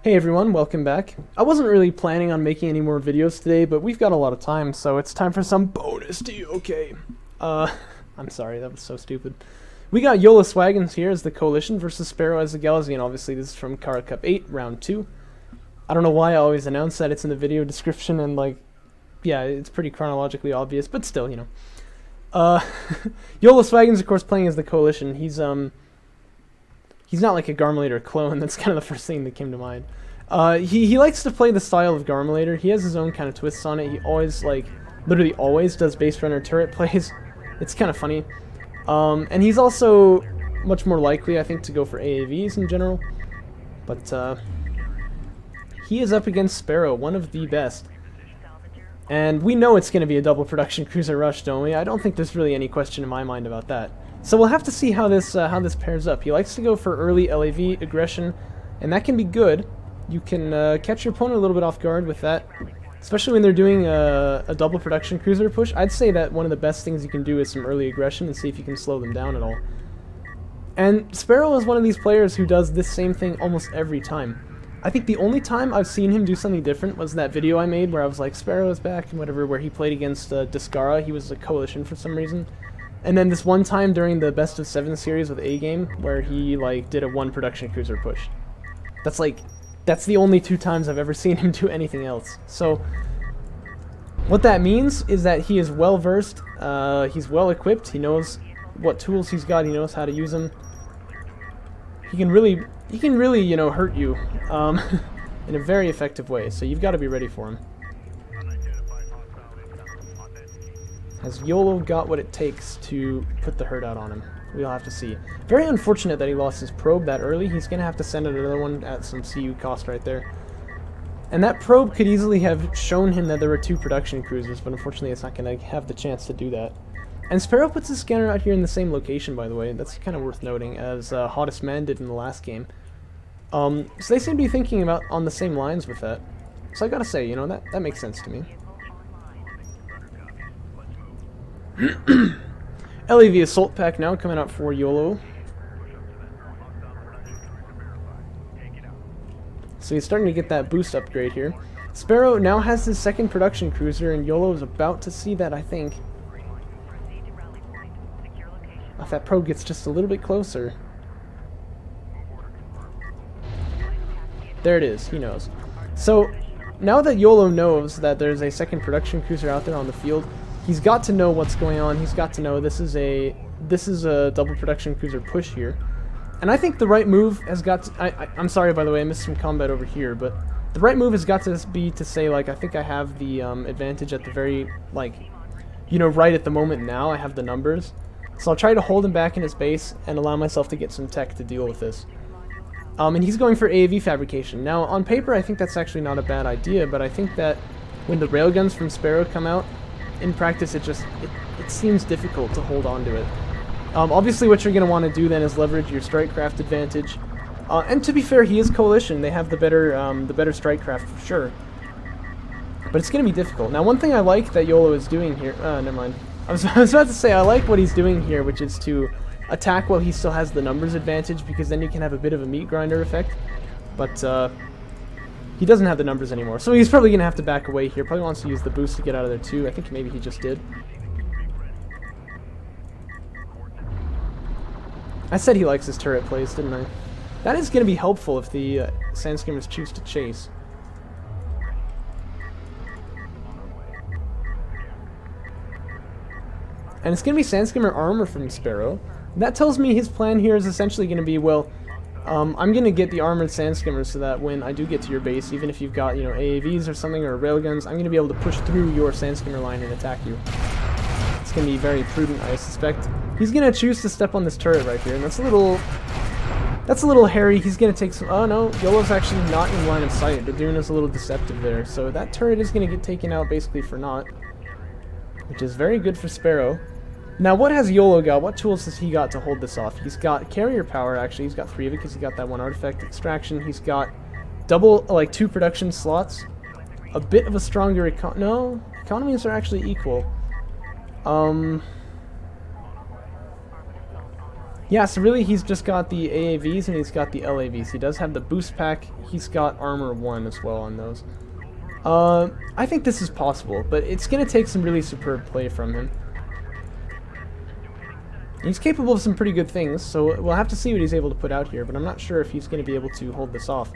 Hey everyone, welcome back. I wasn't really planning on making any more videos today, but we've got a lot of time, so it's time for some bonus DOK. I'm sorry, that was so stupid. We got YoloSwaggins here as the Coalition versus Sparrow as the Galazine. Obviously, this is from Kharak Cup 8, Round 2. I don't know why I always announce that it's in the video description, and like, yeah, it's pretty chronologically obvious, but still, you know. YoloSwaggins, of course, playing as the Coalition. He's not like a Garmulator clone. That's kind of the first thing that came to mind. He likes to play the style of Garmulator. He has his own kind of twists on it. He always, like, literally always does base runner turret plays. It's kind of funny. And he's also much more likely, I think, to go for AAVs in general. But he is up against Sparrow, one of the best. And we know it's going to be a double production cruiser rush, don't we? I don't think there's really any question in my mind about that. So we'll have to see how this pairs up. He likes to go for early LAV aggression, and that can be good. You can catch your opponent a little bit off guard with that, especially when they're doing a double production cruiser push. I'd say that one of the best things you can do is some early aggression and see if you can slow them down at all. And Sparrow is one of these players who does this same thing almost every time. I think the only time I've seen him do something different was that video I made where I was like, Sparrow is back and whatever, where he played against Discara. He was a Coalition for some reason. And then this one time during the best of 7 series with A-Game where he like did a 1 production cruiser push. That's the only 2 times I've ever seen him do anything else. So what that means is that he is well versed, he's well equipped, he knows what tools he's got, he knows how to use them. He can really, you know, hurt you in a very effective way, so you've got to be ready for him. Has Yolo got what it takes to put the hurt out on him? We'll have to see. Very unfortunate that he lost his probe that early. He's going to have to send another one at some CU cost right there. And that probe could easily have shown him that there were 2 production cruisers, but unfortunately it's not going to have the chance to do that. And Sparrow puts his scanner out here in the same location, by the way. That's kind of worth noting, as Hottest Man did in the last game. So they seem to be thinking about on the same lines with that. So I gotta say, you know, that makes sense to me. LAV Assault Pack now coming out for Yolo. So he's starting to get that boost upgrade here. Sparrow now has his 2nd production cruiser, and Yolo is about to see that, I think. If that probe gets just a little bit closer. There it is, he knows. So now that Yolo knows that there's a 2nd production cruiser out there on the field, he's got to know what's going on. He's got to know this is a double production cruiser push here. And I think the right move has got to, I'm sorry, by the way, I missed some combat over here, but the right move has got to be to say, like, I think I have the advantage at the very, like, you know, right at the moment now. I have the numbers. So I'll try to hold him back in his base and allow myself to get some tech to deal with this. And he's going for AAV fabrication. Now, on paper, I think that's actually not a bad idea, but I think that when the railguns from Sparrow come out, in practice, it seems difficult to hold on to it. Obviously, what you're going to want to do then is leverage your strikecraft advantage. And to be fair, he is Coalition. They have the better strikecraft for sure. But it's going to be difficult. Now, one thing I like that Yolo is doing here... never mind. I was about to say, I like what he's doing here, which is to attack while he still has the numbers advantage, because then you can have a bit of a meat grinder effect. But he doesn't have the numbers anymore, so he's probably going to have to back away here. Probably wants to use the boost to get out of there too. I think maybe he just did. I said he likes his turret plays, didn't I? That is going to be helpful if the Sandskimmers choose to chase. And it's going to be Sandskimmer armor from Sparrow. That tells me his plan here is essentially going to be, well, I'm going to get the armored Sandskimmers so that when I do get to your base, even if you've got, you know, AAVs or something, or railguns, I'm going to be able to push through your Sandskimmer line and attack you. It's going to be very prudent, I suspect. He's going to choose to step on this turret right here, and that's a little hairy. He's going to take some... Oh, no, Yolo's actually not in line of sight. The Dune is a little deceptive there, so that turret is going to get taken out basically for naught, which is very good for Sparrow. Now, what has Yolo got? What tools has he got to hold this off? He's got carrier power, actually. He's got 3 of it because he got that 1 artifact extraction. He's got double, like, 2 production slots. A bit of a stronger no, economies are actually equal. Yeah, so really he's just got the AAVs and he's got the LAVs. He does have the boost pack. He's got armor 1 as well on those. I think this is possible, but it's going to take some really superb play from him. He's capable of some pretty good things, so we'll have to see what he's able to put out here, but I'm not sure if he's going to be able to hold this off.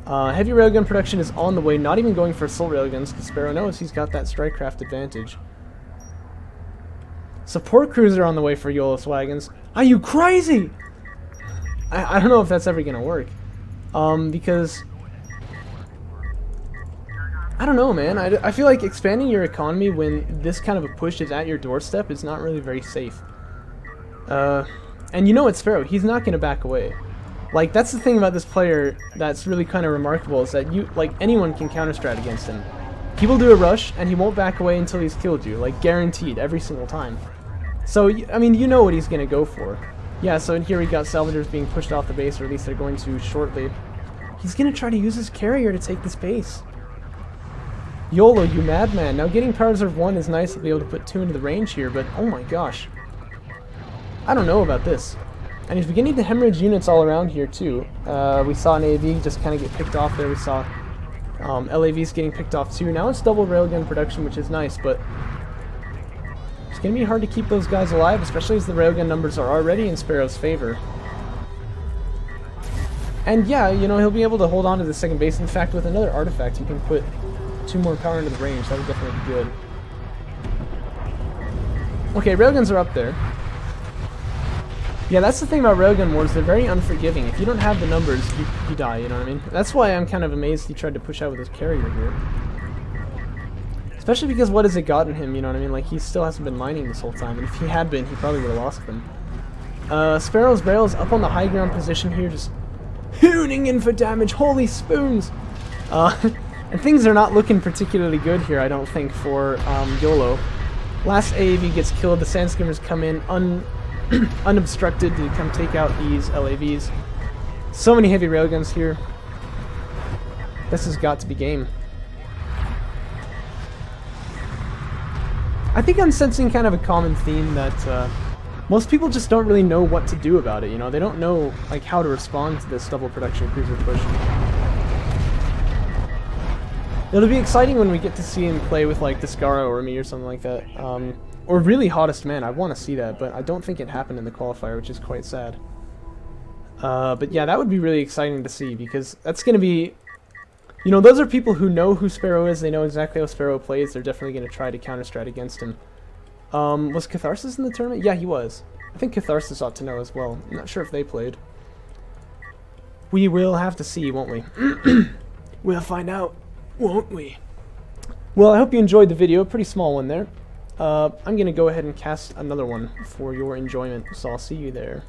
Heavy railgun production is on the way, not even going for assault railguns, because Sparrow knows he's got that strike-craft advantage. Support cruiser on the way for YoloSwaggins. Are you crazy? I don't know if that's ever going to work. Because... I don't know, man. I feel like expanding your economy when this kind of a push is at your doorstep is not really very safe. And you know it's Sparrow. He's not going to back away. Like, that's the thing about this player that's really kind of remarkable, is that anyone can counter-strat against him. He will do a rush, and he won't back away until he's killed you. Like, guaranteed, every single time. So, I mean, you know what he's going to go for. Yeah, so in here we got Salvagers being pushed off the base, or at least they're going to shortly. He's going to try to use his carrier to take this base. Yolo, you madman. Now, getting Power Reserve 1 is nice to be able to put 2 into the range here, but oh my gosh. I don't know about this. And he's beginning to hemorrhage units all around here, too. We saw an AV just kind of get picked off there. We saw LAVs getting picked off, too. Now it's double railgun production, which is nice, but it's going to be hard to keep those guys alive, especially as the railgun numbers are already in Sparrow's favor. And yeah, you know, he'll be able to hold on to the second base. In fact, with another artifact, you can put 2 more power into the range. That would definitely be good. Okay, railguns are up there. Yeah, that's the thing about railgun wars. They're very unforgiving. If you don't have the numbers, you die, you know what I mean? That's why I'm kind of amazed he tried to push out with his carrier here. Especially because what has it gotten him, you know what I mean? Like, he still hasn't been mining this whole time, and if he had been, he probably would have lost them. Sparrow's barrels up on the high ground position here, just hooning in for damage. Holy spoons! And things are not looking particularly good here, I don't think, for Yolo. Last AAV gets killed, the Sandskimmers come in unobstructed to come take out these LAVs. So many heavy railguns here. This has got to be game. I think I'm sensing kind of a common theme that most people just don't really know what to do about it, you know? They don't know like how to respond to this double production cruiser push. It'll be exciting when we get to see him play with like the Sparrow or me or something like that. Or really hottest man. I want to see that, but I don't think it happened in the qualifier, which is quite sad. But yeah, that would be really exciting to see, because that's going to be... You know, those are people who know who Sparrow is, they know exactly how Sparrow plays, they're definitely going to try to counter-strat against him. Was Catharsis in the tournament? Yeah, he was. I think Catharsis ought to know as well. I'm not sure if they played. We will have to see, won't we? We'll find out, won't we? Well, I hope you enjoyed the video. Pretty small one there. I'm going to go ahead and cast another one for your enjoyment, so I'll see you there.